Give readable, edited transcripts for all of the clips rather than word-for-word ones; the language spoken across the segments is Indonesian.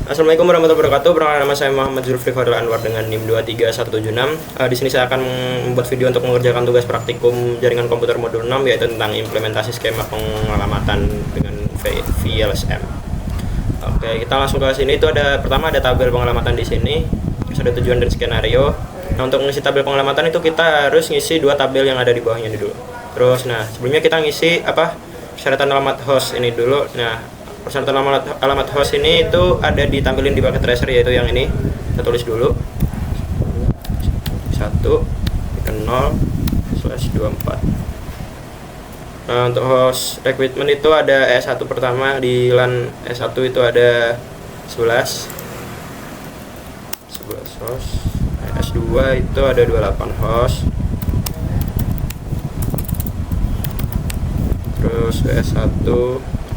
Assalamualaikum warahmatullahi wabarakatuh. Perkenalkan, nama saya Muhammad Zulfi Khairul Anwar dengan NIM 23176. Di sini saya akan membuat video untuk mengerjakan tugas praktikum jaringan komputer modul 6, yaitu tentang implementasi skema pengelamatan dengan VLSM. Oke, kita langsung ke sini. Itu pertama ada tabel pengelamatan di sini. Terus ada tujuan dan skenario. Nah, untuk mengisi tabel pengelamatan itu kita harus ngisi dua tabel yang ada di bawahnya dulu. Terus, sebelumnya kita ngisi persyaratan alamat host ini dulu. Persyaratan alamat host ini itu ada ditampilin di paket tracer, yaitu yang ini. Kita tulis dulu 1.0/24. Nah, untuk host requirement itu ada S1 pertama, di LAN S1 itu ada 11 host. S2 itu ada 28 host. Terus S1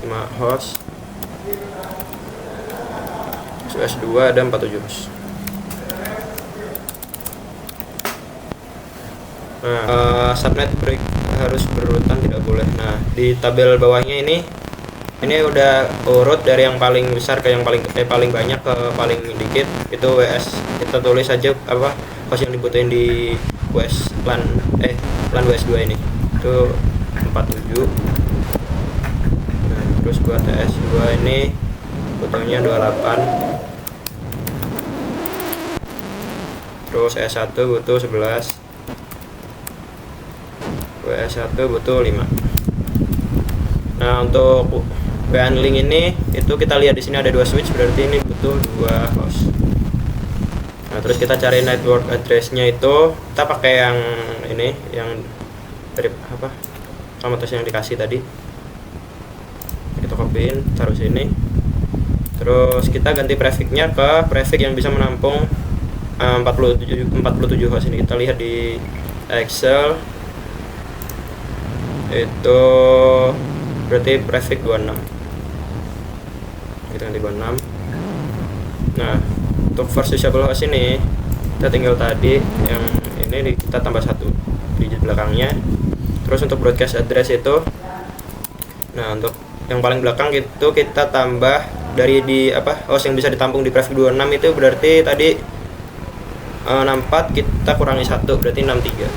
5 host. S2 ada 47 host. Subnet break harus berurutan, tidak boleh. Nah, di tabel bawahnya ini udah urut dari yang paling besar ke yang paling banyak ke paling dikit. Itu WS, kita tulis aja host yang dibutuhin di LAN WS2 ini. Itu 47. Nah, terus buat S2 ini butuhnya 28. Terus S1 butuh 11. WS1 butuh 5. Nah, untuk WAN link ini itu kita lihat di sini ada 2 switch, berarti ini butuh 2 host. Nah, terus kita cari network address-nya itu kita pakai yang ini, yang dari alamat host yang dikasih tadi. Kita copyin, taruh sini. Terus kita ganti prefix-nya ke prefix yang bisa menampung 47 host ini. Kita lihat di Excel itu berarti prefix 26. Kita ganti 26. Nah, untuk first usable host ini kita tinggal tadi yang ini kita tambah 1 digit belakangnya. Terus untuk broadcast address itu, nah untuk yang paling belakang itu kita tambah dari host yang bisa ditampung di prefix 26 itu berarti tadi 64 kita kurangi 1 berarti 63.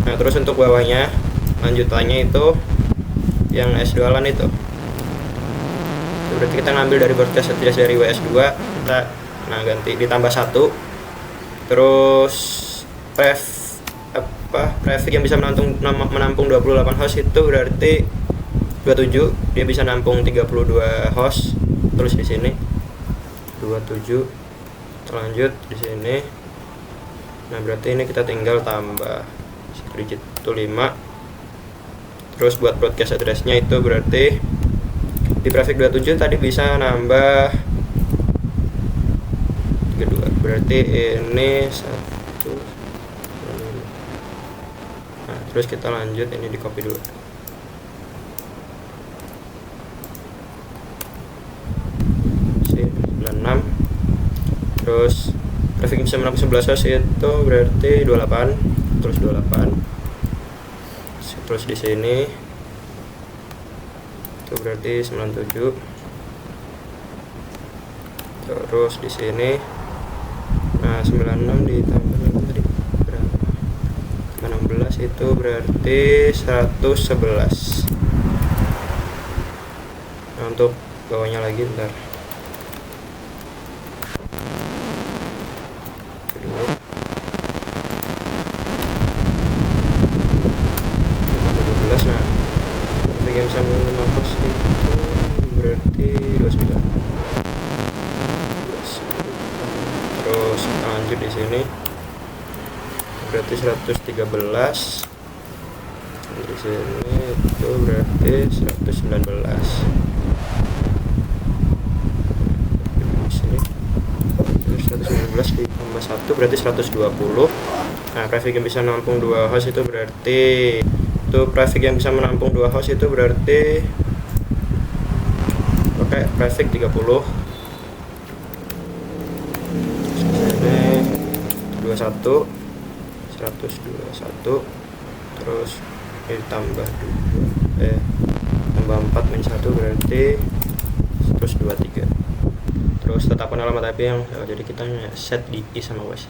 Nah, terus untuk bawahnya lanjutannya itu yang S2 LAN itu berarti kita ngambil dari broadcast address dari WS2, kita ganti ditambah 1. Terus prefix yang bisa menampung 28 host itu berarti 27, dia bisa nampung 32 host. Terus di sini 27. Lanjut di sini. Nah, berarti ini kita tinggal tambah 1 digit itu 5. Terus buat broadcast address-nya itu berarti di prefix 27 tadi bisa nambah 32. Berarti ini 1. Nah, terus kita lanjut, ini di copy dulu. Sini 96. Terus prefix bisa menampung 11 host itu berarti 28. Terus 28. Terus di sini itu berarti 97. Terus di sini 96 ditambah tadi berapa? 16 itu berarti 111. Nah, untuk bawahnya lagi bentar. Yang bisa menampung host itu berarti 29. Terus lanjut di sini berarti 113. Di sini itu berarti 119. Di sini 119 ditambah 1 berarti 120. Nah, prefix yang bisa menampung 2 host itu berarti prefix yang bisa menampung 2 host itu berarti pakai prefix 30. Ini 21 121. Terus ini tambah 4 min 1 berarti terus 23. terus tetapkan alamat IP yang jadi kita set di is sama wes.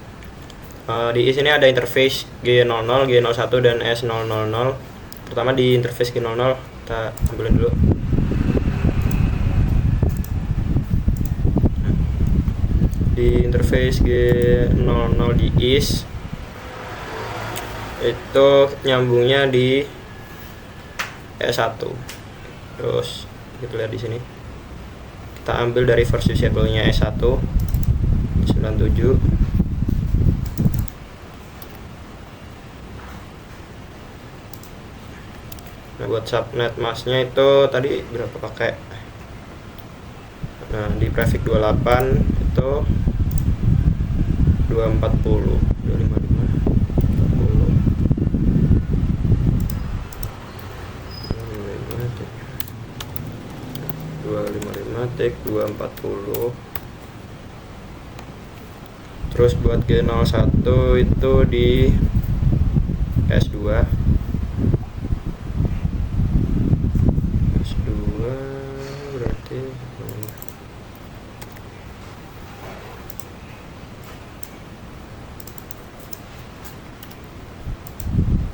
Di is ini ada interface G00, G01 dan S000. Pertama di interface G00 kita ambilin dulu. Di interface G00 di is itu nyambungnya di S1. Terus kita lihat di sini. Kita ambil dari first usable-nya S1 97. Nah, buat subnet masknya itu tadi berapa pakai? Nah, di prefix 28 itu 240, 255 tik 240. Terus buat G01 itu di S2 berarti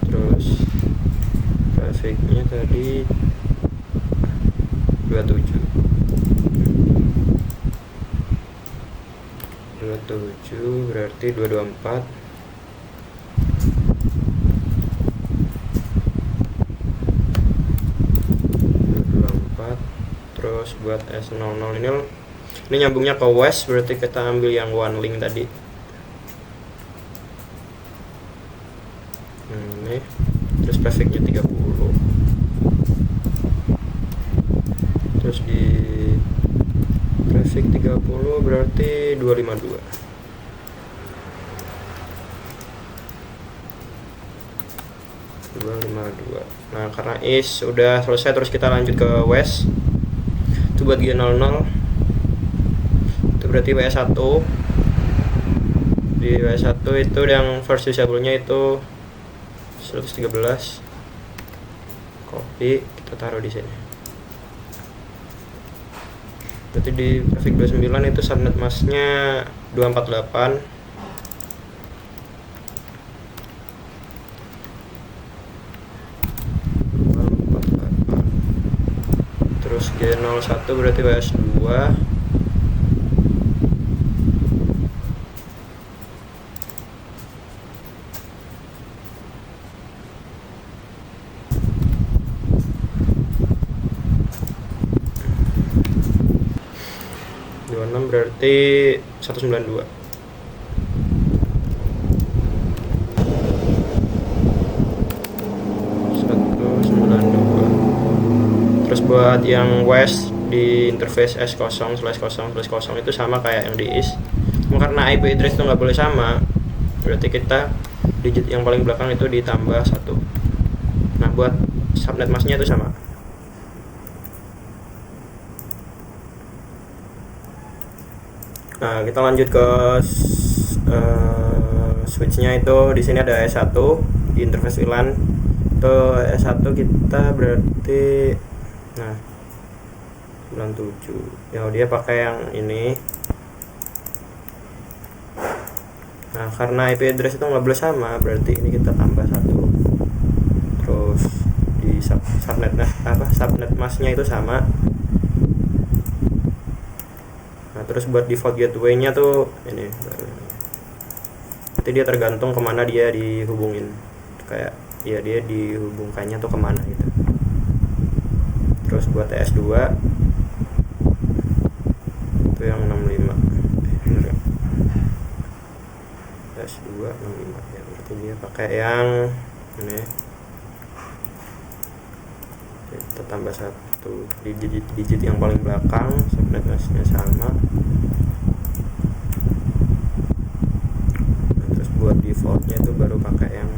terus grafiknya tadi 27 berarti 224. Terus buat S00 ini nyambungnya ke west, berarti kita ambil yang one link tadi. Ini terus prefixnya 30. Terus di prefix 30 berarti 252. Nah, karena is udah selesai, terus kita lanjut ke west. Itu buat G00 itu berarti W1. Di W1 itu yang first usable-nya itu 113. Copy, kita taruh di sini. Berarti di prefix 29 itu subnet masknya 248. Terus G01 berarti WS2. Berarti 192. Terus buat yang west di interface S0/0/0 itu sama kayak yang di is. Karena IP address itu nggak boleh sama, berarti kita digit yang paling belakang itu ditambah 1. Nah, buat subnet masknya itu sama. Nah, kita lanjut ke switchnya. Itu di sini ada S1 di interface WLAN. Itu S1 kita berarti 97. Ya, dia pakai yang ini. Nah, karena IP address itu nggak boleh sama, berarti ini kita tambah 1. Terus di subnet masknya itu sama. Nah, terus buat default gateway-nya tuh ini. Nanti dia tergantung kemana dia dihubungin. Kayak ya dia dihubungkannya tuh kemana gitu. Terus buat TS2 itu yang 65. TS2 65 ya, berarti dia pakai yang ini. Kita tambah 1 di digit yang paling belakang, subnet masknya sama. Nah, terus buat defaultnya itu baru pakai yang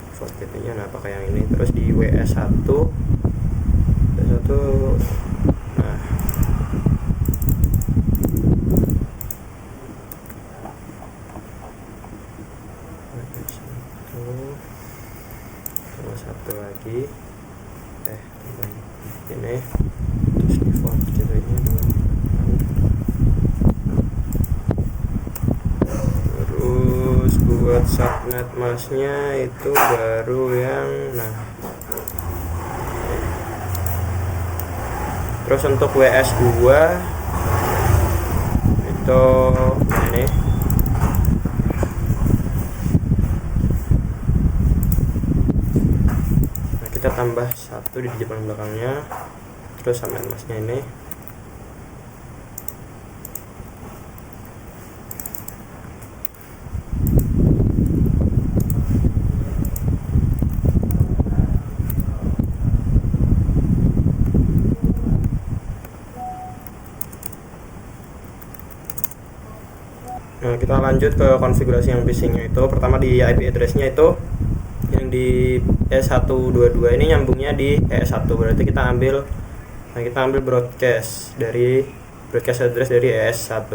default gateway-nya. Nah, pakai yang ini. Terus di WS1 nah tambah satu lagi, tambah ini, terus default gateway-nya 26. Terus buat subnet masknya itu baru yang terus untuk WS2 itu ini kita tambah satu di depan belakangnya, terus subnet masknya ini. Nah, kita lanjut ke konfigurasi yang phishingnya itu. Pertama di IP address-nya itu yang di E122 ini nyambungnya di ES1, berarti kita ambil broadcast address dari ES1.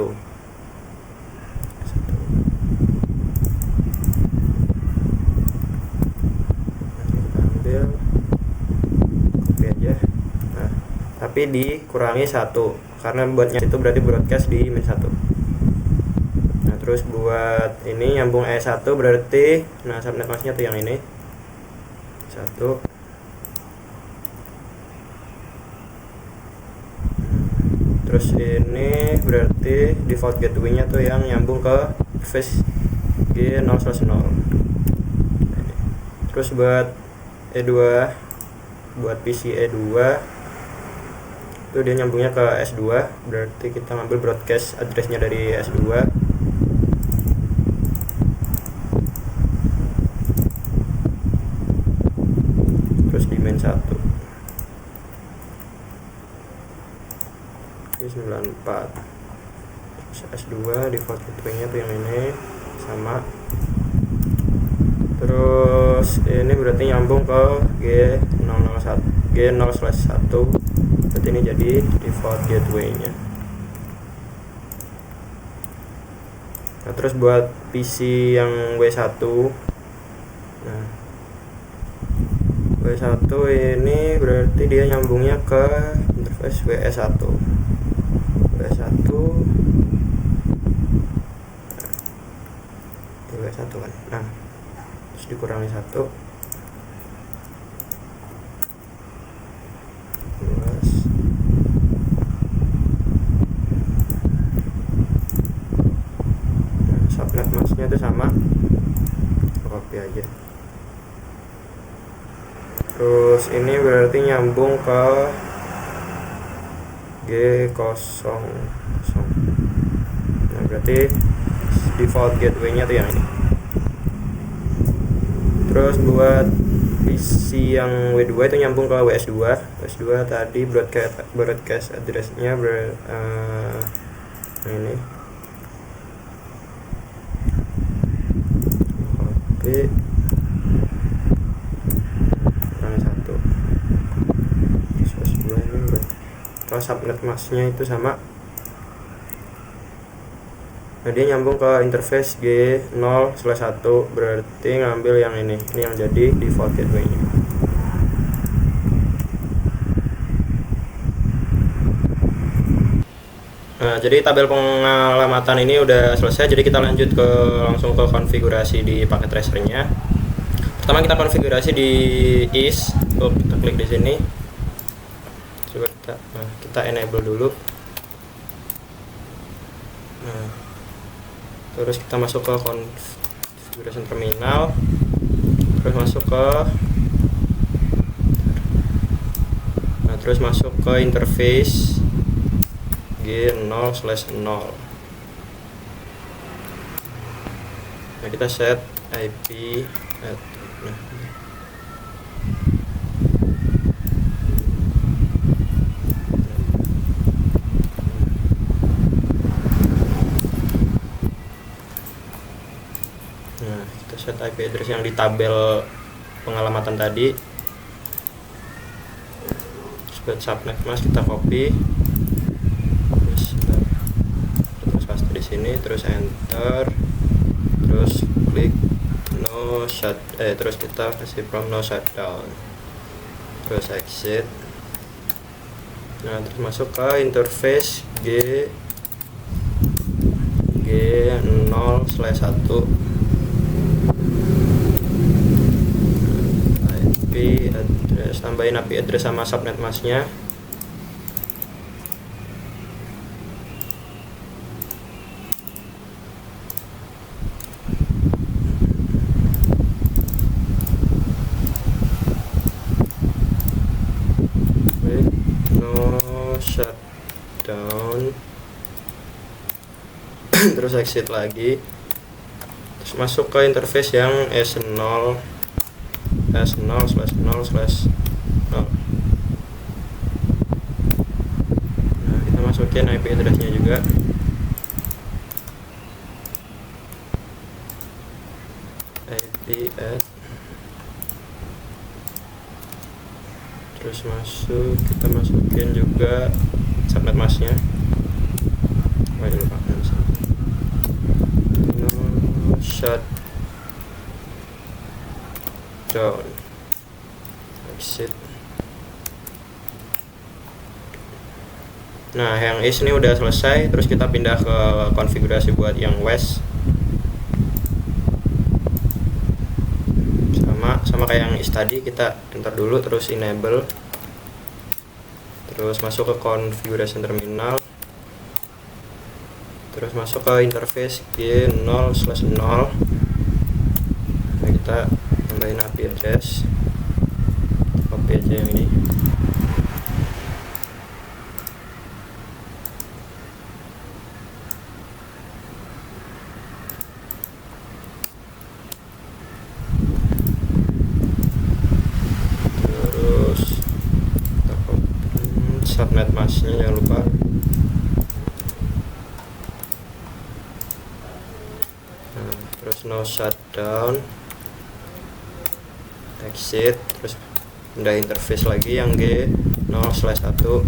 Ambil copy aja. Nah, tapi dikurangi 1 karena buatnya itu berarti broadcast di min 1. Terus buat ini nyambung E1 berarti subnet masknya tuh yang ini 1. Terus ini berarti default gateway-nya tuh yang nyambung ke interface G0/0. Terus buat E2, buat PC E2 itu dia nyambungnya ke S2, berarti kita ngambil broadcast address-nya dari S2. Min 1 ini 94. Terus S2 default gateway-nya tuh yang ini sama. Terus ini berarti nyambung ke G0/1, berarti ini jadi default gateway-nya. Nah, terus buat PC yang W1, W1 ini berarti dia nyambungnya ke interface WS1 kan. Nah, terus dikurangi 1, 12. Subnet masknya itu sama, copy aja. Terus ini berarti nyambung ke G00. Nah, berarti default gateway-nya tuh yang ini. Terus buat PC yang W2 itu nyambung ke WS2. WS2 tadi broadcast address-nya ini. Oke. Kalau subnet masknya itu sama. Nah, dia nyambung ke interface G0/1, berarti ngambil yang ini yang jadi default gateway-nya. Nah, jadi tabel pengalamatan ini udah selesai, jadi kita lanjut langsung ke konfigurasi di paket tracernya. Pertama kita konfigurasi di IS, kita klik di sini. Coba kita enable dulu. Nah, terus kita masuk ke configuration terminal, terus masuk ke interface G0/0. Nah, kita set IP set IP address yang di tabel pengalamatan tadi. Buat subnet mask kita copy, terus paste di sini, terus enter, terus klik no, terus kita kasih prompt no shutdown, terus exit. Nah, terus masuk ke interface G0/1 IP address, tambahin IP address sama subnet masknya. Shutdown. Terus exit lagi, terus masuk ke interface yang S0/0/0. Nah, kita masukin IP address-nya juga. IP add, terus kita masukin juga subnet masknya. Lupa shutdown, exit. Nah, yang east ini udah selesai. Terus kita pindah ke konfigurasi buat yang west. Sama kayak yang east tadi, kita enter dulu, terus enable, terus masuk ke configuration terminal, terus masuk ke interface G0/0. Nah, kita tambahin IP address, copy aja yang ini. Terus kita copy subnet masknya, jangan lupa. Terus no shutdown, exit, terus pindah interface lagi yang G0/1,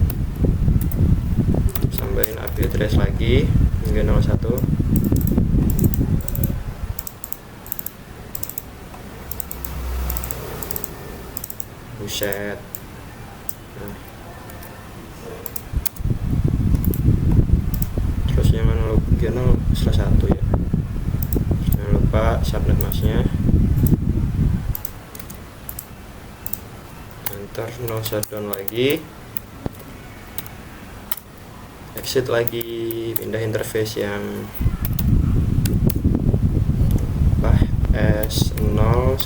tambahin IP address lagi G01. Buset. Nah. Terus yang mana G0/1 ya, jangan lupa subnet masknya. Enter, no shutdown lagi, exit lagi, pindah interface yang S0/0/0,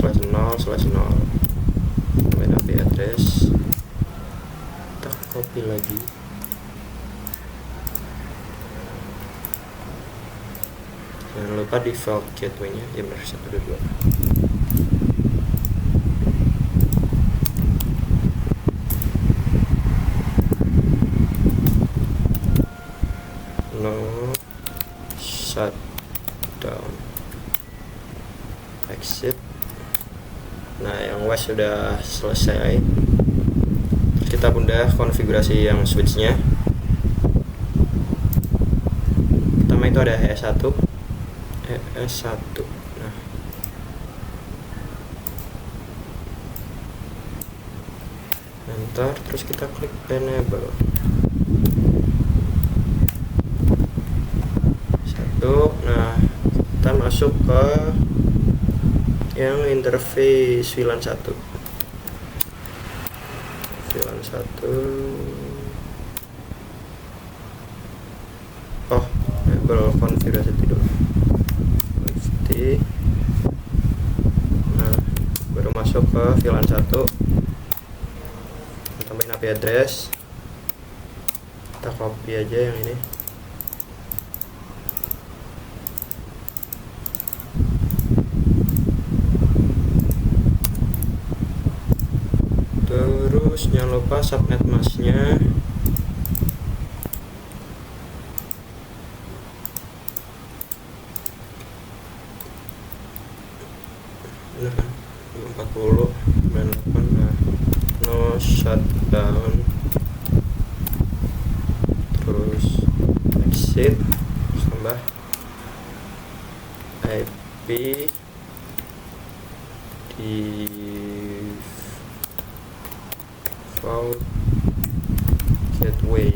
tambahin IP address, kita copy lagi. Jangan lupa default gateway-nya ya benar 122. No shutdown, exit. Nah, yang west sudah selesai. Terus kita pindah konfigurasi yang switch-nya. Pertama itu ada ES1. Nah, enter, terus kita klik enable. Nah, kita masuk ke yang interface VLAN 1. Oh, enable konfigurasi dulu. Nah, baru masuk ke VLAN 1, tambahin IP address, kita copy aja yang ini. Terus jangan lupa subnet masknya. Nah, 40 98. Nah, no shutdown, terus exit, tambah IP default gateway.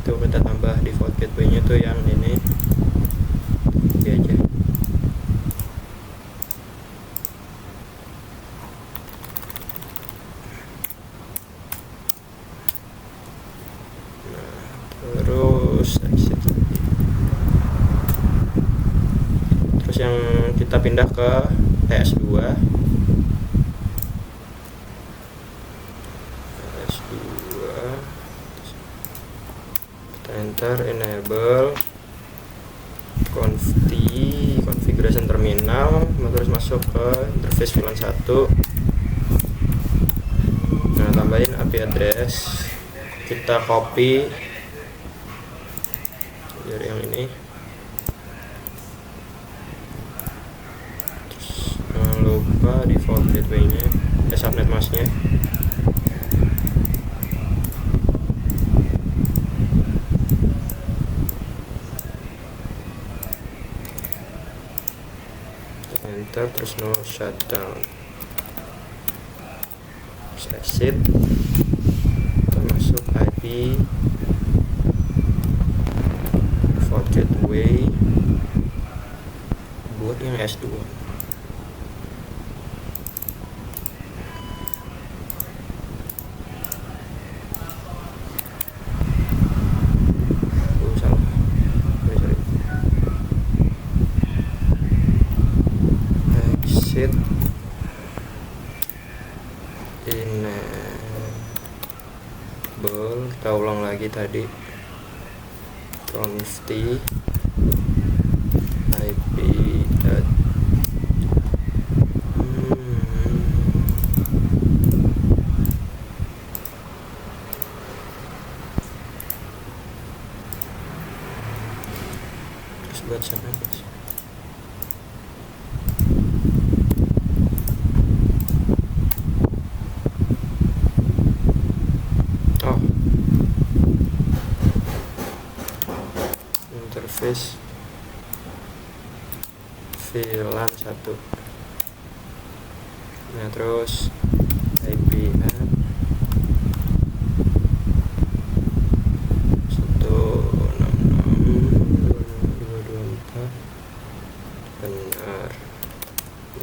Itu kita tambah default gateway-nya tuh yang ini aja. Terus exit lagi. Terus yang kita pindah ke PS2 kita enter enable configuration terminal, terus masuk ke interface VLAN 1. Nah, tambahin IP address, kita copy dari yang ini. Terus jangan lupa default gateway-nya, subnet mask-nya. Enter, terus no shutdown, terus exit, kita masuk IP default gateway buat yang S2. Exit enable, kita ulang lagi tadi, conft IP terus buat sana guys. Interface VLAN 1. Nah, terus IP add 166.224 benar,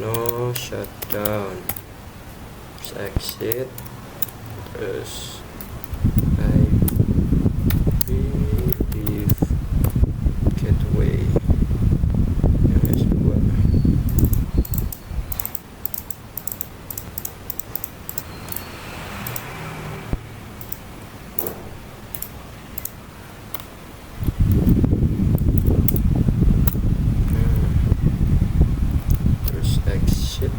no shutdown, terus exit, terus exit.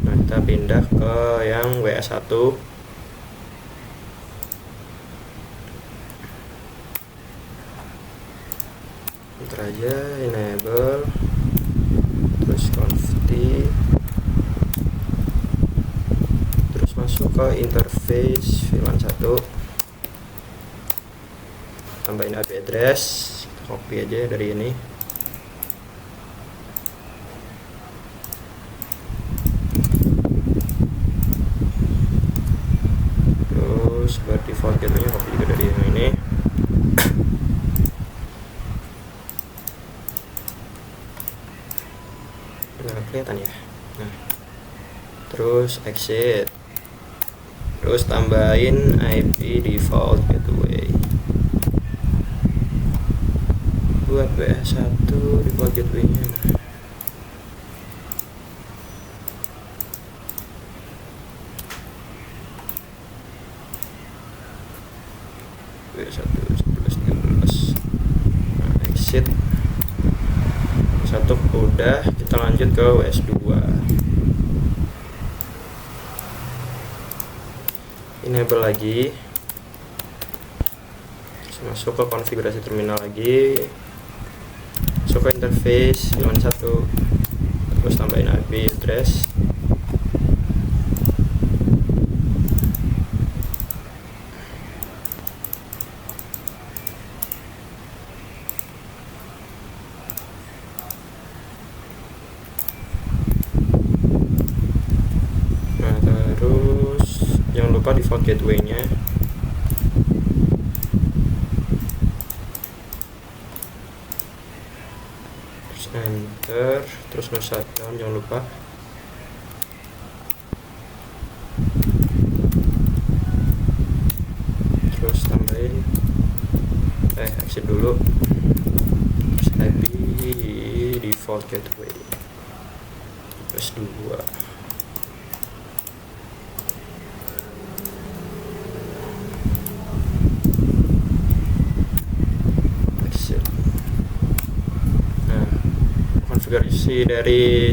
Nah, kita pindah ke yang WA1. Enter aja, enable, terus conft, terus masuk ke interface VLAN 1, tambahin IP address, copy aja dari ini. Terus buat default gateway-nya copy juga dari yang ini. Nggak kelihatan ya. Nah, terus exit, terus tambahin IP default gateway buat WA1 default gateway-nya. WA1 11.13. Nah, exit. Satu udah, kita lanjut ke WS2. Enable lagi, terus masuk ke konfigurasi terminal lagi, masuk ke interface VLAN 1, terus tambahin IP address, lupa default gateway-nya. Terus enter, terus no shutdown, jangan lupa. Terus tambahin exit dulu, terus IP default gateway plus 2. Exit. Nah, konfigurasi dari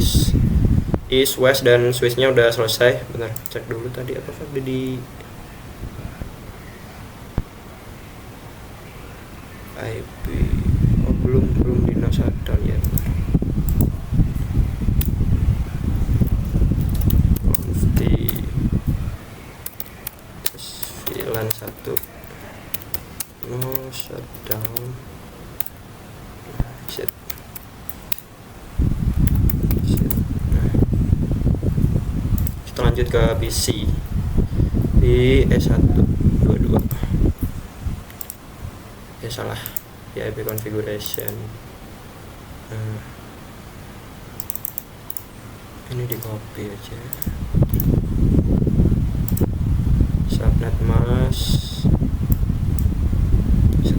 east, west, dan switch-nya udah selesai. Bentar, cek dulu tadi apakah udah di IP. Oh, belum di no shutdown ya. VLAN 1 no shutdown. Set. Nah, kita lanjut ke PC di S122. Ya salah, di IP configuration. Nah, ini di copy aja. Subnet mask 122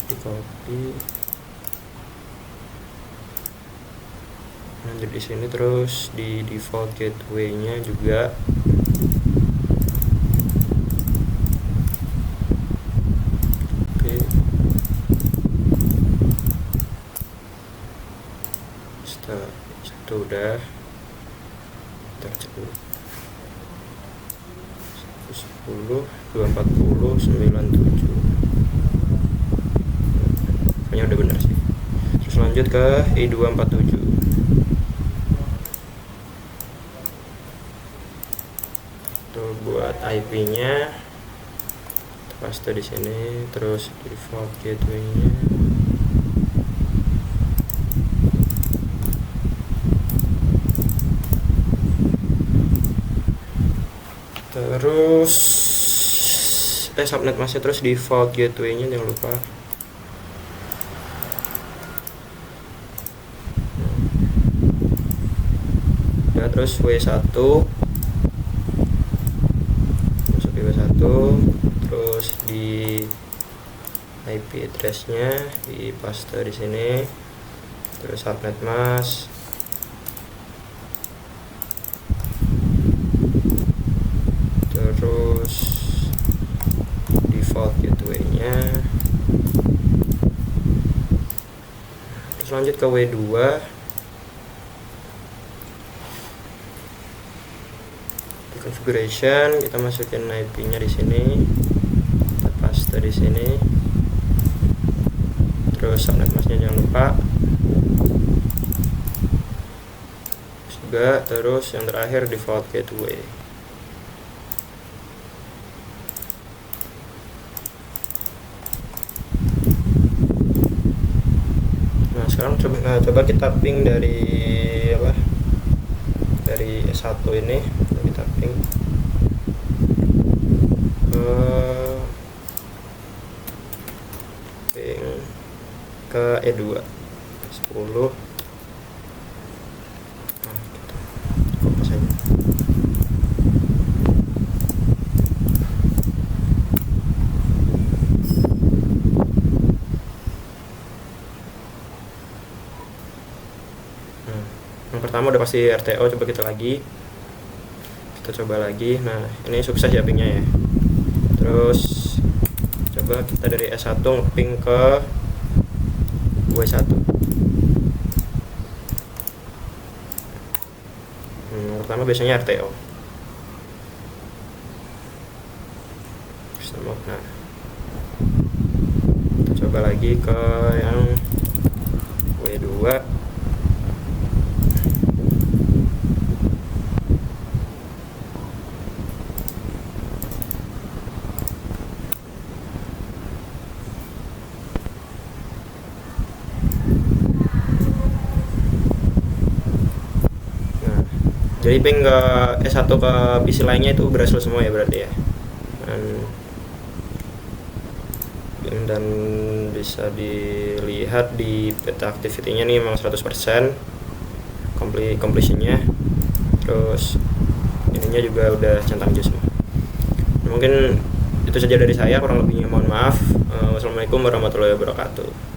di copy, lanjut di sini, terus di default gateway-nya juga. Oke, setelah itu udah tercek dulu. 10 240 97. Kayaknya udah benar sih. Terus lanjut ke I247. Tuh buat IP-nya paste di sini, terus default gateway-nya. Terus subnet masih, terus default gateway-nya jangan lupa. Ya, terus W1 masuk di W1, terus di IP address-nya di paste di sini, terus subnet mask, terus default gateway-nya. Terus lanjut ke W2. Di configuration kita masukin IP-nya di sini, kita paste di sini, terus subnet mask-nya jangan lupa juga, terus yang terakhir default gateway. Sekarang coba kita ping dari dari S1 ini, kita ping ke E2 10. Nah, kita copy saja. Yang pertama udah pasti RTO, coba kita coba lagi. Nah, ini sukses ya pingnya ya. Terus coba kita dari S1 ping ke W1. Pertama biasanya RTO. Nah, kita coba lagi ke yang W2. Jadi ping ke S1 ke PC lainnya itu berhasil semua ya berarti ya. Dan bisa dilihat di peta activity-nya nih memang 100% completion-nya. Terus ininya juga udah centang biru semua. Mungkin itu saja dari saya, kurang lebihnya mohon maaf. Wassalamualaikum warahmatullahi wabarakatuh.